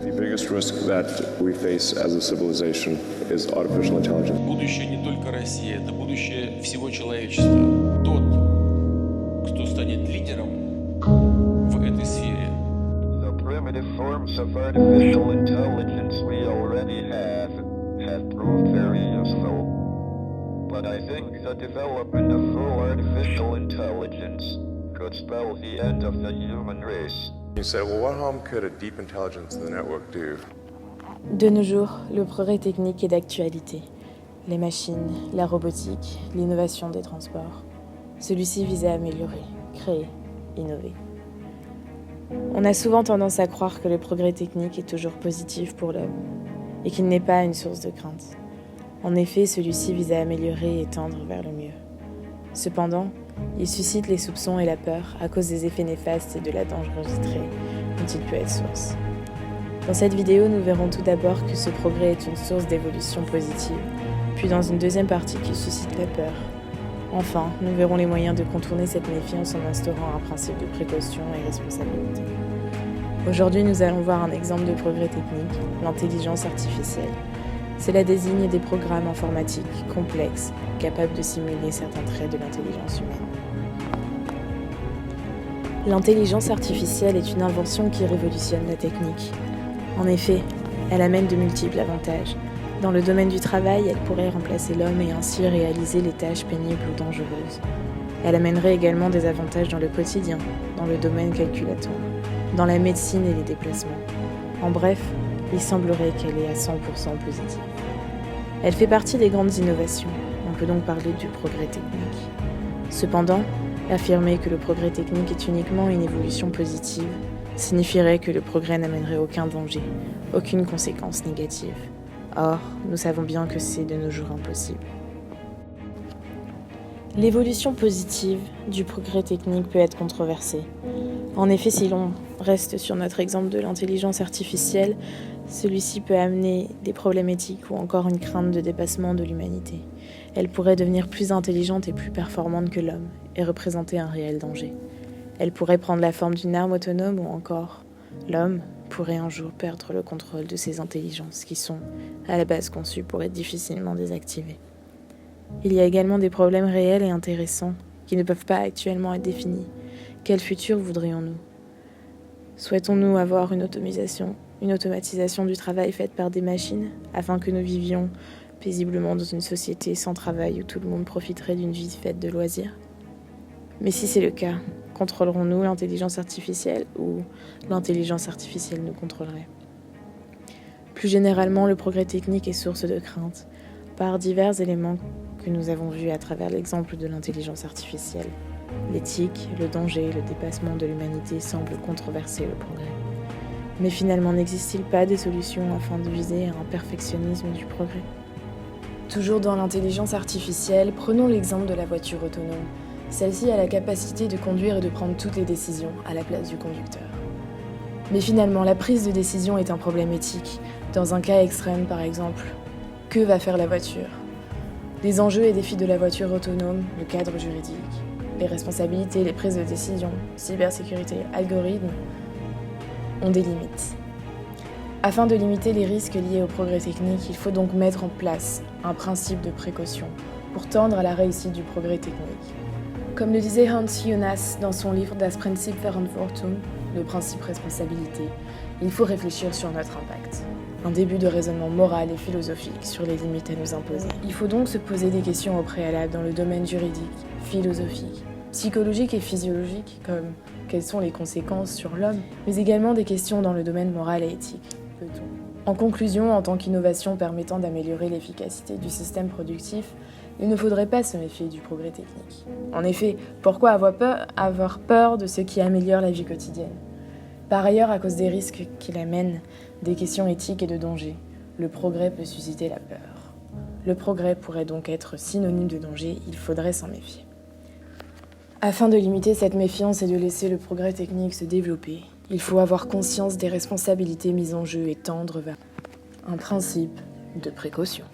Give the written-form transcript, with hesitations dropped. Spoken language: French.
The biggest risk that we face as a civilization is artificial intelligence. Будущее не только России, это будущее всего человечества. Тот, кто станет лидером в этой сфере. The primitive forms of artificial intelligence we already have proved very useful. But I think the development of full artificial intelligence could spell the end of the human race. You said, well, what harm could a deep intelligence in the network do? De nos jours, le progrès technique est d'actualité. Les machines, la robotique, l'innovation des transports. Celui-ci vise à améliorer, créer, innover. On a souvent tendance à croire que le progrès technique est toujours positif pour l'homme et qu'il n'est pas une source de crainte. En effet, celui-ci vise à améliorer et tendre vers le mieux. Cependant, il suscite les soupçons et la peur à cause des effets néfastes et de la dangerosité dont il peut être source. Dans cette vidéo, nous verrons tout d'abord que ce progrès est une source d'évolution positive, puis dans une deuxième partie qu'il suscite la peur. Enfin, nous verrons les moyens de contourner cette méfiance en instaurant un principe de précaution et responsabilité. Aujourd'hui, nous allons voir un exemple de progrès technique, l'intelligence artificielle. Cela désigne des programmes informatiques complexes, capables de simuler certains traits de l'intelligence humaine. L'intelligence artificielle est une invention qui révolutionne la technique. En effet, elle amène de multiples avantages. Dans le domaine du travail, elle pourrait remplacer l'homme et ainsi réaliser les tâches pénibles ou dangereuses. Elle amènerait également des avantages dans le quotidien, dans le domaine calculatoire, dans la médecine et les déplacements. En bref, il semblerait qu'elle est à 100% positive. Elle fait partie des grandes innovations. On peut donc parler du progrès technique. Cependant, affirmer que le progrès technique est uniquement une évolution positive signifierait que le progrès n'amènerait aucun danger, aucune conséquence négative. Or, nous savons bien que c'est de nos jours impossible. L'évolution positive du progrès technique peut être controversée. En effet, si l'on reste sur notre exemple de l'intelligence artificielle, celui-ci peut amener des problèmes éthiques ou encore une crainte de dépassement de l'humanité. Elle pourrait devenir plus intelligente et plus performante que l'homme et représenter un réel danger. Elle pourrait prendre la forme d'une arme autonome ou encore l'homme pourrait un jour perdre le contrôle de ses intelligences qui sont à la base conçues pour être difficilement désactivées. Il y a également des problèmes réels et intéressants qui ne peuvent pas actuellement être définis. Quel futur voudrions-nous ? Souhaitons-nous avoir une automatisation du travail faite par des machines afin que nous vivions paisiblement dans une société sans travail où tout le monde profiterait d'une vie faite de loisirs ? Mais si c'est le cas, contrôlerons-nous l'intelligence artificielle ou l'intelligence artificielle nous contrôlerait ? Plus généralement, le progrès technique est source de crainte par divers éléments que nous avons vus à travers l'exemple de l'intelligence artificielle. L'éthique, le danger, le dépassement de l'humanité semblent controverser le progrès. Mais finalement, n'existe-t-il pas des solutions afin de viser un perfectionnisme du progrès ? Toujours dans l'intelligence artificielle, prenons l'exemple de la voiture autonome. Celle-ci a la capacité de conduire et de prendre toutes les décisions à la place du conducteur. Mais finalement, la prise de décision est un problème éthique. Dans un cas extrême, par exemple, que va faire la voiture ? Les enjeux et défis de la voiture autonome, le cadre juridique, les responsabilités, les prises de décision, cybersécurité, algorithmes, ont des limites. Afin de limiter les risques liés au progrès technique, il faut donc mettre en place un principe de précaution pour tendre à la réussite du progrès technique. Comme le disait Hans Jonas dans son livre Das Prinzip Verantwortung, le principe responsabilité, il faut réfléchir sur notre impact. Un début de raisonnement moral et philosophique sur les limites à nous imposer. Il faut donc se poser des questions au préalable dans le domaine juridique, philosophique, psychologique et physiologique, comme quelles sont les conséquences sur l'homme, mais également des questions dans le domaine moral et éthique. En conclusion, en tant qu'innovation permettant d'améliorer l'efficacité du système productif, il ne faudrait pas se méfier du progrès technique. En effet, pourquoi avoir peur de ce qui améliore la vie quotidienne ? Par ailleurs, à cause des risques qu'il amène, des questions éthiques et de danger, le progrès peut susciter la peur. Le progrès pourrait donc être synonyme de danger, il faudrait s'en méfier. Afin de limiter cette méfiance et de laisser le progrès technique se développer, il faut avoir conscience des responsabilités mises en jeu et tendre vers un principe de précaution.